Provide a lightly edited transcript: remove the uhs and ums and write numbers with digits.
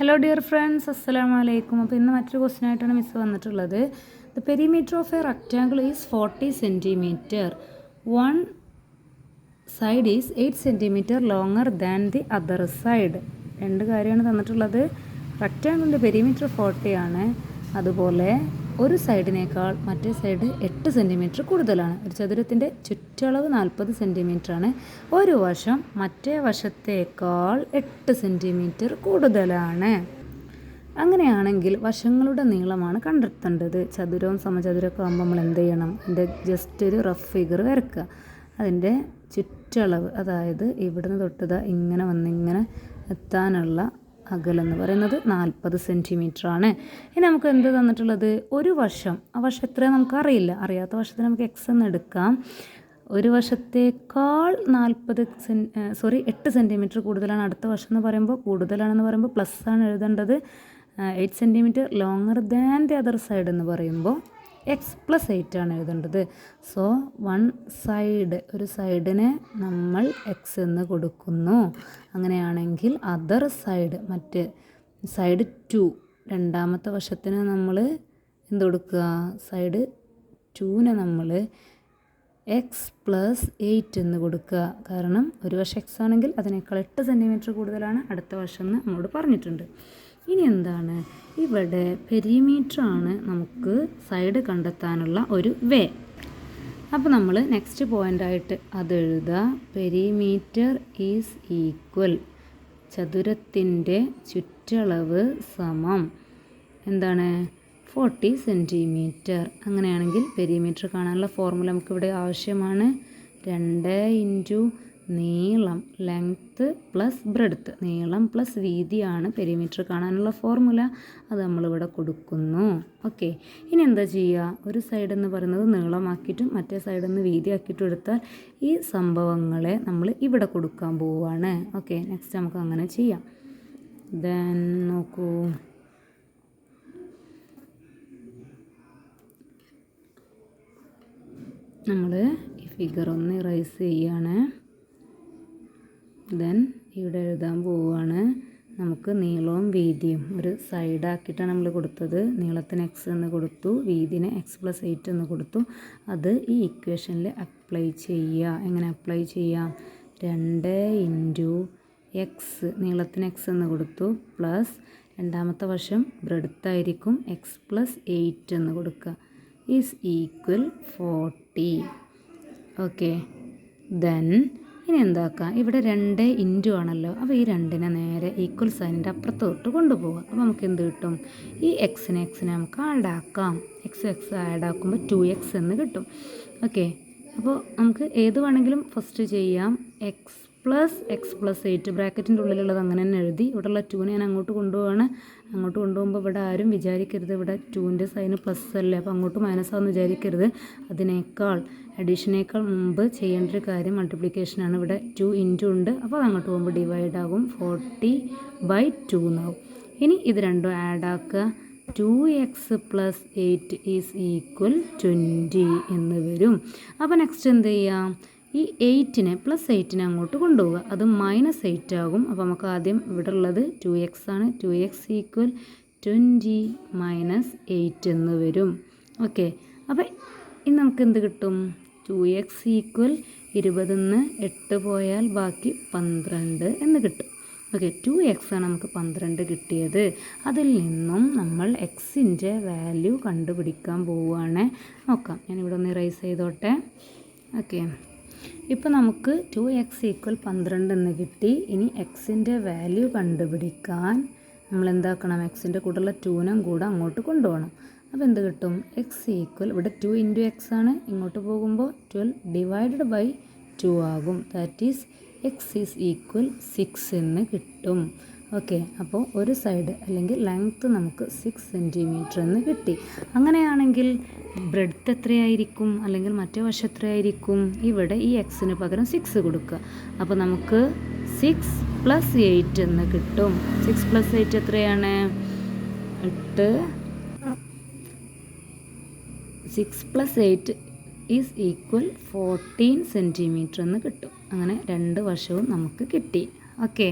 Hello dear friends, അസ്സലാമു അലൈക്കും. അപ്പോൾ ഇന്ന് മറ്റൊരു ക്വസ്റ്റ്യൻ ആയിട്ടാണ് മിസ് വന്നിട്ടുള്ളത്. The perimeter of A rectangle is 40 centimetre. One side is 8 centimetre longer than the other side. രണ്ട് കാര്യമാണ് തന്നിട്ടുള്ളത്. റെക്റ്റാങ്കിളിൻ്റെ പെരിമീറ്റർ 40 ആണ്, അതുപോലെ ഒരു സൈഡിനേക്കാൾ മറ്റേ സൈഡ് 8 സെൻറ്റിമീറ്റർ കൂടുതലാണ്. ഒരു ചതുരത്തിൻ്റെ ചുറ്റളവ് 40 സെൻറ്റിമീറ്റർ ആണ്. ഒരു വശം മറ്റേ വശത്തേക്കാൾ 8 സെൻറ്റിമീറ്റർ കൂടുതലാണ്. അങ്ങനെയാണെങ്കിൽ വശങ്ങളുടെ നീളമാണ് കണ്ടെത്തേണ്ടത്. ചതുരവും സമചതുരമൊക്കെ ആകുമ്പോൾ നമ്മൾ എന്ത് ചെയ്യണം? അതിൻ്റെ ജസ്റ്റ് ഒരു റഫ് ഫിഗർ വരയ്ക്കുക. അതിൻ്റെ ചുറ്റളവ്, അതായത് ഇവിടുന്ന് തൊട്ടത് ഇങ്ങനെ വന്നിങ്ങനെ എത്താനുള്ള അകലെന്ന് പറയുന്നത് 40 സെൻറ്റിമീറ്റർ ആണ്. ഇനി നമുക്ക് എന്ത് തന്നിട്ടുള്ളത്? ഒരു വശം, ആ വശം എത്രയാണ് നമുക്കറിയില്ല. അറിയാത്ത വശത്തിന് നമുക്ക് എക്സ് എന്ന് എടുക്കാം. ഒരു വശത്തേക്കാൾ 8 സെൻറ്റിമീറ്റർ കൂടുതലാണ്. അടുത്ത വശം എന്ന് പറയുമ്പോൾ കൂടുതലാണെന്ന് പറയുമ്പോൾ പ്ലസ് ആണ് എഴുതേണ്ടത്. 8 centimetre longer than the other side എന്ന് പറയുമ്പോൾ എക്സ് പ്ലസ് 8 ആണ് എഴുതേണ്ടത്. സോ വൺ സൈഡ്, ഒരു സൈഡിനെ നമ്മൾ എക്സ് എന്ന് കൊടുക്കുന്നു. അങ്ങനെയാണെങ്കിൽ അതർ സൈഡ്, മറ്റ് സൈഡ് 2, രണ്ടാമത്തെ വശത്തിന് നമ്മൾ എന്ത് കൊടുക്കുക? സൈഡ് 2നെ നമ്മൾ എക്സ് പ്ലസ് 8 എന്ന് കൊടുക്കുക. കാരണം ഒരു വശം എക്സ് ആണെങ്കിൽ അതിനേക്കാൾ 8 സെൻറ്റിമീറ്റർ കൂടുതലാണ് അടുത്ത വശം എന്ന് നമ്മളോട് പറഞ്ഞിട്ടുണ്ട്. ഇനി എന്താണ്? ഇവിടെ പെരിമീറ്റർ ആണ് നമുക്ക് സൈഡ് കണ്ടെത്താനുള്ള ഒരു വേ. അപ്പോൾ നമ്മൾ നെക്സ്റ്റ് പോയിൻ്റായിട്ട് അത് എഴുതുക. പെരിമീറ്റർ ഈസ് ഈക്വൽ, ചതുരത്തിൻ്റെ ചുറ്റളവ് സമം എന്താണ്? 40 സെൻറ്റിമീറ്റർ. അങ്ങനെയാണെങ്കിൽ പെരിമീറ്റർ കാണാനുള്ള ഫോർമുല നമുക്കിവിടെ ആവശ്യമാണ്. 2 ഇൻറ്റു നീളം, ലെങ്ത്ത് പ്ലസ് ബ്രെഡ്ത്ത്. നീളം പ്ലസ് വീതിയാണ് പെരിമീറ്റർ കാണാനുള്ള ഫോർമുല. അത് നമ്മളിവിടെ കൊടുക്കുന്നു. ഓക്കെ, ഇനി എന്താ ചെയ്യുക? ഒരു സൈഡ് എന്ന് പറയുന്നത് നീളമാക്കിയിട്ടും മറ്റേ സൈഡിൽ നിന്ന് വീതിയാക്കിയിട്ടും എടുത്താൽ ഈ സംഭവങ്ങളെ നമ്മൾ ഇവിടെ കൊടുക്കാൻ പോവുകയാണ്. ഓക്കെ, നെക്സ്റ്റ് നമുക്ക് അങ്ങനെ ചെയ്യാം. ദെൻ നോക്കൂ, നമ്മൾ ഈ ഫിഗർ ഒന്ന് ഇറേസ് ചെയ്യാണ്. ദെൻ ഇവിടെ എഴുതാൻ പോവുകയാണ്. നമുക്ക് നീളവും വീതിയും ഒരു സൈഡാക്കിയിട്ടാണ് നമ്മൾ കൊടുത്തത്. നീളത്തിന് എക്സ് എന്ന് കൊടുത്തു, വീതിന് എക്സ് പ്ലസ് 8 എന്ന് കൊടുത്തു. അത് ഈ ഇക്വേഷനിൽ അപ്ലൈ ചെയ്യുക. എങ്ങനെ അപ്ലൈ ചെയ്യാം? 2 ഇൻറ്റു എക്സ്, നീളത്തിന് എക്സ് എന്ന് കൊടുത്തു, പ്ലസ് രണ്ടാമത്തെ വശം ബ്രെഡ്ത്തായിരിക്കും, എക്സ് പ്ലസ് 8 എന്ന് കൊടുക്കുക, ഈസ് ഈക്വൽ 40. ഓക്കെ, ദെൻ ഇനി എന്താക്കാം? ഇവിടെ 2 ഇൻറ്റു ആണല്ലോ. അപ്പോൾ ഈ 2നെ നേരെ ഈക്വൽ സൈനിൻ്റെ അപ്പുറത്തോട്ട് കൊണ്ടുപോകാം. അപ്പോൾ നമുക്ക് എന്ത് കിട്ടും? ഈ എക്സിനെ നമുക്ക് ആഡാക്കാം. എക്സ് ആഡാക്കുമ്പോൾ 2x എന്ന് കിട്ടും. ഓക്കെ, അപ്പോൾ നമുക്ക് ഏത് വേണമെങ്കിലും ഫസ്റ്റ് ചെയ്യാം. എക്സ് പ്ലസ് 8 ബ്രാക്കറ്റിൻ്റെ ഉള്ളിലുള്ളത് അങ്ങനെ തന്നെ എഴുതി. ഇവിടെയുള്ള 2നെ ഞാൻ അങ്ങോട്ട് കൊണ്ടുപോവാണ്. അങ്ങോട്ട് കൊണ്ടുപോകുമ്പോൾ ഇവിടെ ആരും വിചാരിക്കരുത് ഇവിടെ 2ൻ്റെ സൈന് പ്ലസ് അല്ലേ, അപ്പോൾ അങ്ങോട്ട് മൈനസാണെന്ന് വിചാരിക്കരുത്. അതിനേക്കാൾ അഡീഷനേക്കാൾ മുമ്പ് ചെയ്യേണ്ട ഒരു കാര്യം മൾട്ടിപ്ലിക്കേഷനാണ്. ഇവിടെ 2 ഇൻറ്റു ഉണ്ട്, അപ്പോൾ അത് അങ്ങോട്ട് പോകുമ്പോൾ ഡിവൈഡ് ആകും, 40/2 എന്നാവും. ഇനി ഇത് രണ്ടും ആഡ് ആക്കുക. 2x പ്ലസ് 8 ഈസ് ഈക്വൽ 20 എന്ന് വരും. അപ്പോൾ നെക്സ്റ്റ് എന്ത് ചെയ്യാം? ഈ 8നെ പ്ലസ് 8നെ അങ്ങോട്ട് കൊണ്ടുപോവുക. അത് -8 ആകും. അപ്പോൾ നമുക്ക് ആദ്യം ഇവിടെ ഉള്ളത് 2x ആണ്. 2x ഈക്വൽ 20 മൈനസ് 8 എന്ന് വരും. ഓക്കെ, അപ്പോൾ ഇനി നമുക്ക് എന്ത് കിട്ടും? 2x ഈക്വൽ 20ന്ന് 8 പോയാൽ ബാക്കി 12 എന്ന് കിട്ടും. ഓക്കെ, 2x ആണ് നമുക്ക് 12 കിട്ടിയത്. അതിൽ നിന്നും നമ്മൾ എക്സിൻ്റെ വാല്യൂ കണ്ടുപിടിക്കാൻ പോവുകയാണ്. നോക്കാം, ഞാനിവിടെ ഒന്ന് ഇറേസ് ചെയ്തോട്ടെ. ഓക്കെ, ഇപ്പോൾ നമുക്ക് 2x ഈക്വൽ 12 എന്ന് കിട്ടി. ഇനി എക്സിൻ്റെ വാല്യൂ കണ്ടുപിടിക്കാൻ നമ്മൾ എന്താക്കണം? എക്സിൻ്റെ കൂടെയുള്ള 2നും കൂടെ അങ്ങോട്ട് കൊണ്ടുപോകണം. അപ്പോൾ എന്ത് കിട്ടും? എക്സ് ഈക്വൽ, ഇവിടെ 2 ഇൻറ്റു എക്സ് ആണ്, ഇങ്ങോട്ട് പോകുമ്പോൾ 12 ഡിവൈഡഡ് ബൈ 2 ആകും. That is X is equal 6 എന്ന് കിട്ടും. ഓക്കെ, അപ്പോൾ ഒരു സൈഡ് അല്ലെങ്കിൽ ലെങ്ത്ത് നമുക്ക് 6 സെൻറ്റിമീറ്റർ എന്ന് കിട്ടി. അങ്ങനെയാണെങ്കിൽ ബ്രെഡ്ത്ത് എത്രയായിരിക്കും? അല്ലെങ്കിൽ മറ്റേ വശം എത്രയായിരിക്കും? ഇവിടെ ഈ എക്സിന് പകരം 6 കൊടുക്കുക. അപ്പോൾ നമുക്ക് 6 പ്ലസ് 8 എന്ന് കിട്ടും. 6 പ്ലസ് 8 എത്രയാണ്? 8. 6 പ്ലസ് 8 ഈസ് ഈക്വൽ 14 സെൻറ്റിമീറ്റർ എന്ന് കിട്ടും. അങ്ങനെ രണ്ട് വശവും നമുക്ക് കിട്ടി. ഓക്കെ.